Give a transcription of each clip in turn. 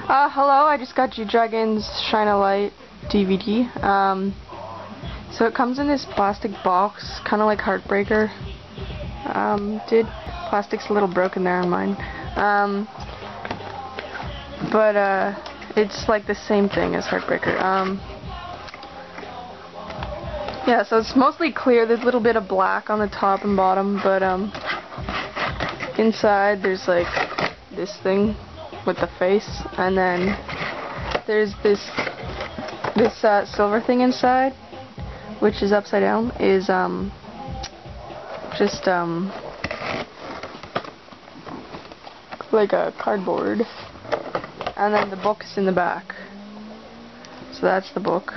Hello, I just got G-Dragon's Shine a Light DVD. So it comes in this plastic box, kind of like Heartbreaker did. Plastic's a little broken there on mine. But it's like the same thing as Heartbreaker. Yeah, so it's mostly clear. There's a little bit of black on the top and bottom, but inside there's like this thing with the face, and then there's this silver thing inside, which is upside down, is just like a cardboard, and then the book is in the back. So that's the book.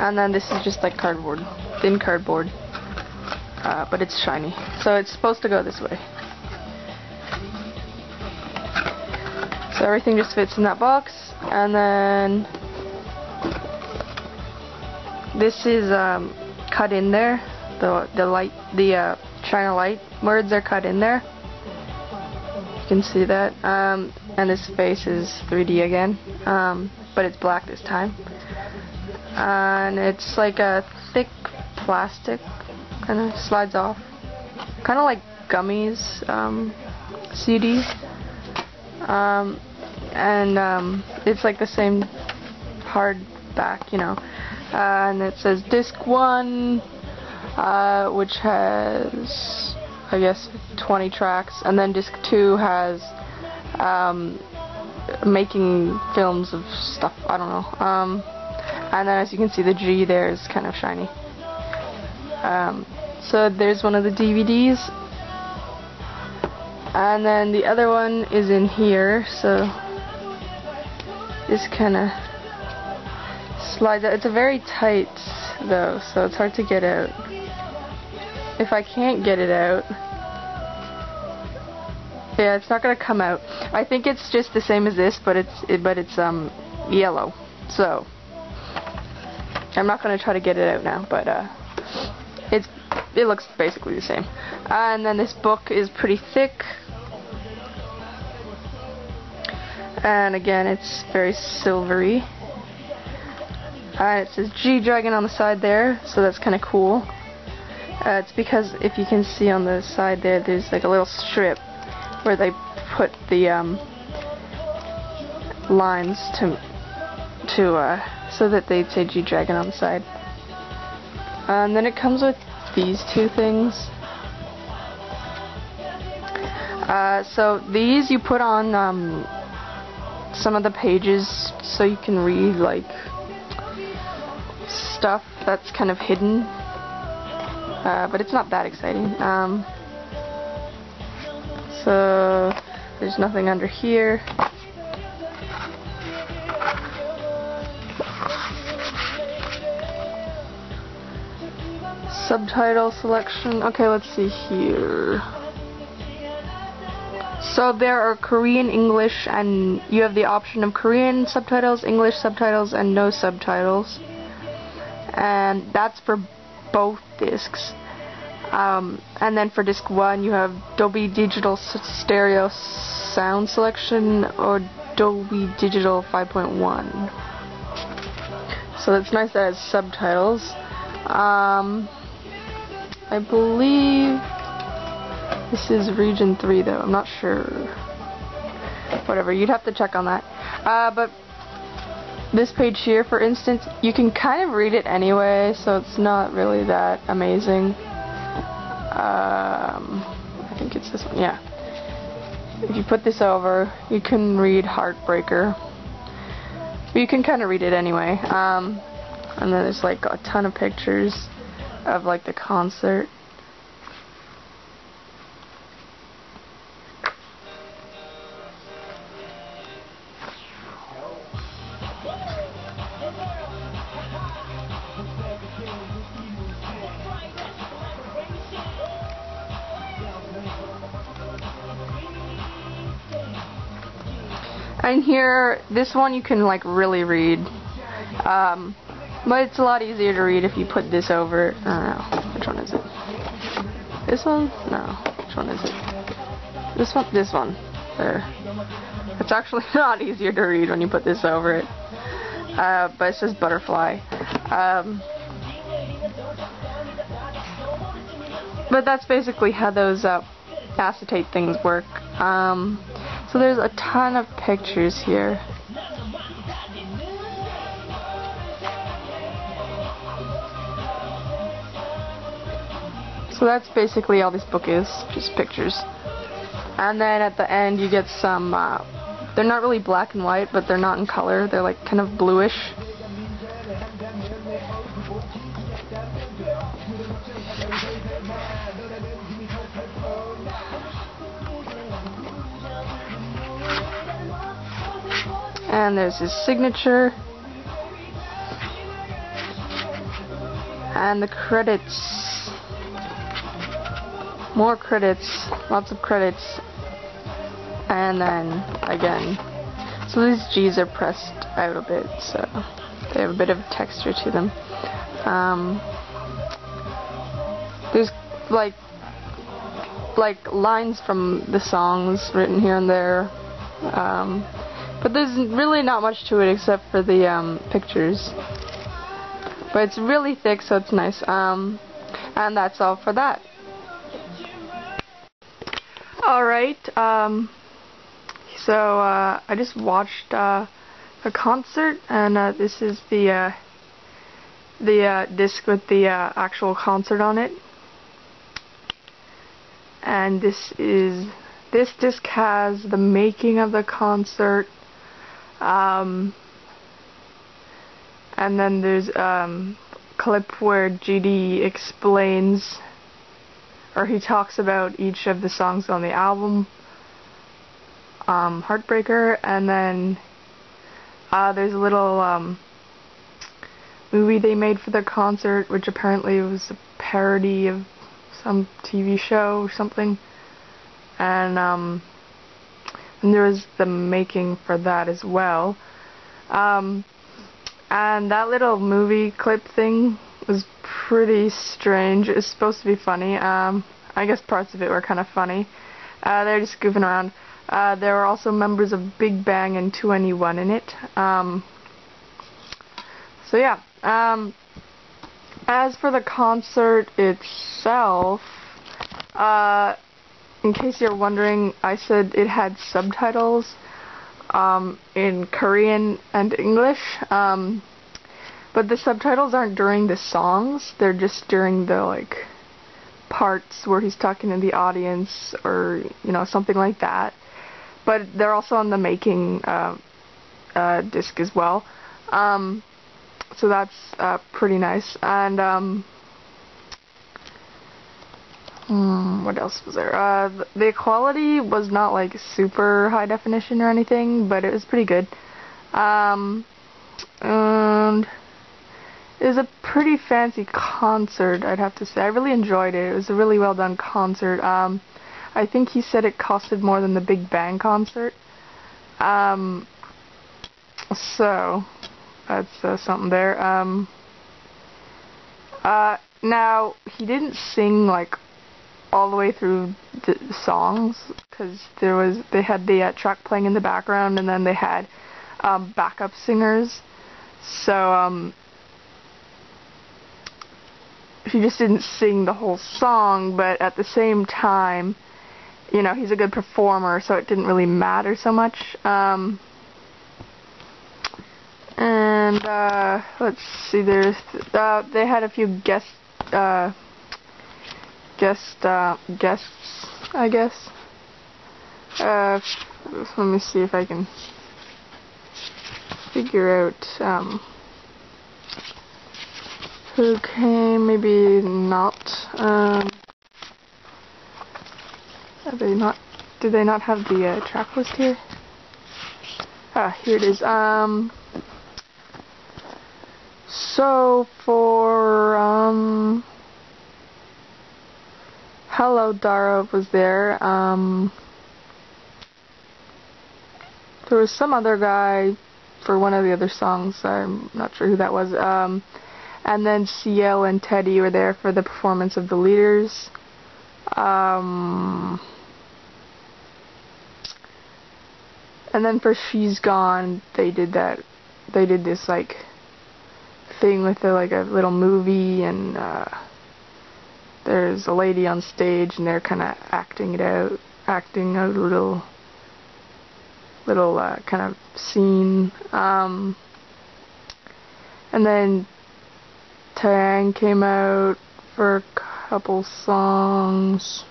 And then this is just like cardboard, thin cardboard. But it's shiny, so it's supposed to go this way. So everything just fits in that box, and then this is cut in there. The Shine a Light words are cut in there. You can see that. And this face is 3D again, but it's black this time. And it's like a thick plastic. Kind of slides off, kind of like gummies, CD, and it's like the same hardback, you know. And it says disc 1, which has, I guess, 20 tracks, and then disc 2 has making films of stuff. I don't know. And then, as you can see, the G there is kind of shiny. So there's one of the DVDs, and then the other one is in here, so this kind of slides out. It's a very tight though, so it's hard to get out. If I can't get it out, yeah, it's not gonna come out. I think it's just the same as this, but it's yellow, so I'm not gonna try to get it out now, but it looks basically the same. And then this book is pretty thick, and again it's very silvery, and it says G-Dragon on the side there, so that's kind of cool. It's because if you can see on the side there, there's like a little strip where they put the lines so that they'd say G-Dragon on the side. And then it comes with these two things. So these you put on some of the pages so you can read like stuff that's kind of hidden, but it's not that exciting. So there's nothing under here. Subtitle selection. Okay, let's see here. So there are Korean, English, and you have the option of Korean subtitles, English subtitles, and no subtitles. And that's for both discs. And then for disc 1 you have Dolby Digital Stereo Sound Selection or Dolby Digital 5.1. So it's nice that it has subtitles. I believe this is region 3 though, I'm not sure. Whatever, you'd have to check on that. But this page here, for instance, you can kind of read it anyway, so it's not really that amazing. I think it's this one, yeah. If you put this over, you can read Heartbreaker. But you can kind of read it anyway. And then there's like a ton of pictures of like the concert. And here, this one you can like really read, but it's a lot easier to read if you put this over. I don't know, which one is it? This one? No. which one is it? This one? This one. There. It's actually not easier to read when you put this over it. But it says butterfly. But that's basically how those acetate things work. So there's a ton of pictures here. So that's basically all this book is, just pictures. And then at the end you get some, they're not really black and white, but they're not in color, they're like kind of bluish. And there's his signature. And the credits. More credits, lots of credits, and then again, so these G's are pressed out a bit, so they have a bit of texture to them. There's like lines from the songs written here and there, but there's really not much to it except for the pictures. But it's really thick, so it's nice. And that's all for that. Alright, so I just watched a concert, and this is the disc with the actual concert on it. And this disc has the making of the concert, and then there's a clip where GD explains, or he talks about each of the songs on the album, Heartbreaker, and then there's a little movie they made for the concert, which apparently was a parody of some TV show or something, and there was the making for that as well, and that little movie clip thing was pretty strange. It's supposed to be funny. I guess parts of it were kind of funny. They're just goofing around. There were also members of Big Bang and 2NE1 in it. So yeah. As for the concert itself, in case you're wondering, I said it had subtitles in Korean and English. But the subtitles aren't during the songs, they're just during the parts where he's talking to the audience, or something like that. But they're also on the making disc as well. So that's pretty nice. And what else was there? The quality was not super high definition or anything, but it was pretty good. And it was a pretty fancy concert, I'd have to say. I really enjoyed it. It was a really well done concert. I think he said it costed more than the Big Bang concert. So that's something there. Now he didn't sing all the way through the songs, because they had the track playing in the background, and then they had backup singers. So he just didn't sing the whole song, but at the same time, he's a good performer, so it didn't really matter so much. And let's see, they had a few guests, I guess. Let me see if I can figure out who came. Maybe not. Did they not have the track list here? Here it is. So for Hello Dara was there. There was some other guy for one of the other songs. I'm not sure who that was. And then CL and Teddy were there for the performance of The Leaders. And then for She's Gone, they did this like thing with like a little movie, and there's a lady on stage and they're kind of acting out a little kind of scene. And then Tang came out for a couple songs,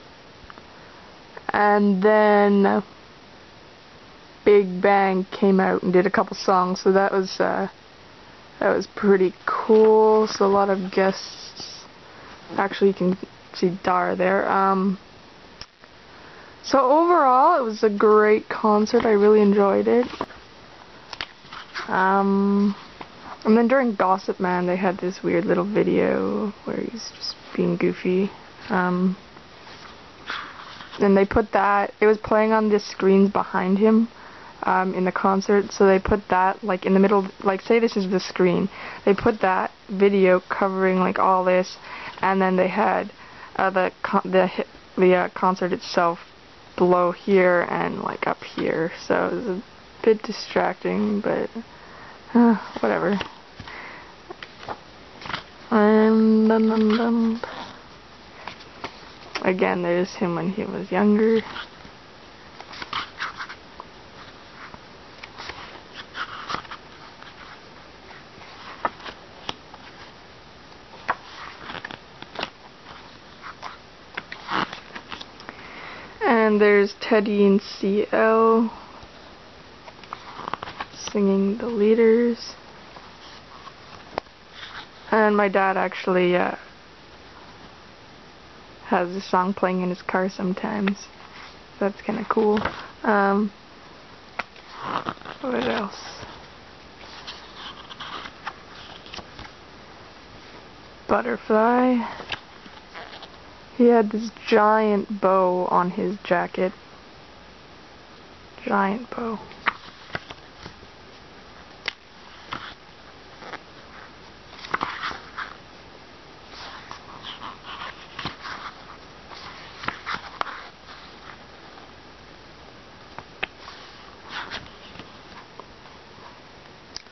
and then Big Bang came out and did a couple songs, so that was pretty cool. So a lot of guests. Actually, you can see Dara there. So overall, it was a great concert. I really enjoyed it. And then during Gossip Man, they had this weird little video where he's just being goofy. And they put that, it was playing on the screens behind him in the concert, so they put that like in the middle, like say this is the screen. They put that video covering like all this, and then they had the concert itself below here and like up here, so it was a bit distracting, but whatever. And again, there's him when he was younger. And there's Teddy and CL singing the leaders. And my dad actually has this song playing in his car sometimes. That's kind of cool. What else? Butterfly. He had this giant bow on his jacket. Giant bow.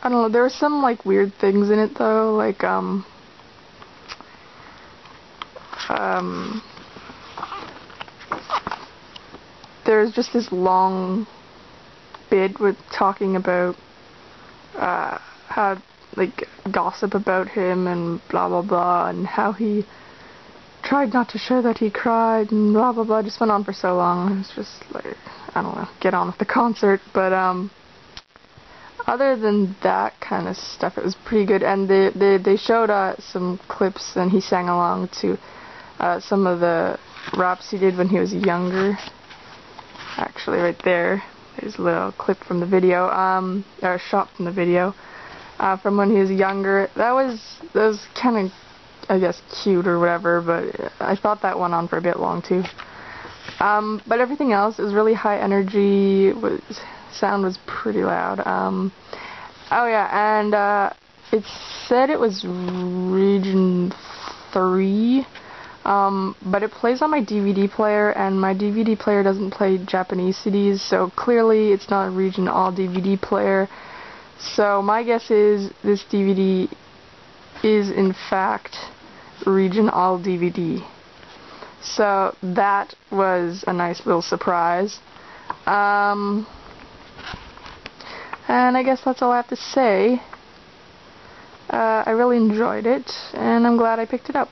I don't know, there were some like weird things in it though, like there's just this long bit with talking about how like gossip about him and blah blah blah, and how he tried not to show that he cried and blah blah blah. It just went on for so long. It was just like, I don't know, get on with the concert. But other than that kind of stuff, it was pretty good. And they showed some clips, and he sang along to some of the raps he did when he was younger. Actually, right there, there's a little clip from the video, or a shot from the video, from when he was younger. That was kind of, I guess, cute or whatever, but I thought that went on for a bit long too. But everything else is really high energy. Sound was pretty loud. Oh yeah, and it said it was region 3, but it plays on my DVD player, and my DVD player doesn't play Japanese CDs, so clearly it's not a region all DVD player. So my guess is this DVD is in fact region all DVD. So that was a nice little surprise. And I guess that's all I have to say. I really enjoyed it, and I'm glad I picked it up.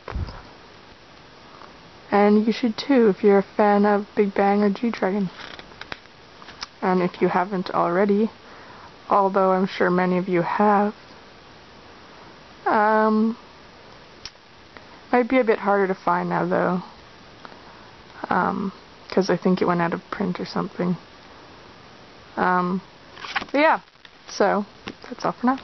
And you should too, if you're a fan of Big Bang or G-Dragon. And if you haven't already, although I'm sure many of you have, might be a bit harder to find now though, because I think it went out of print or something. But yeah, so that's all for now.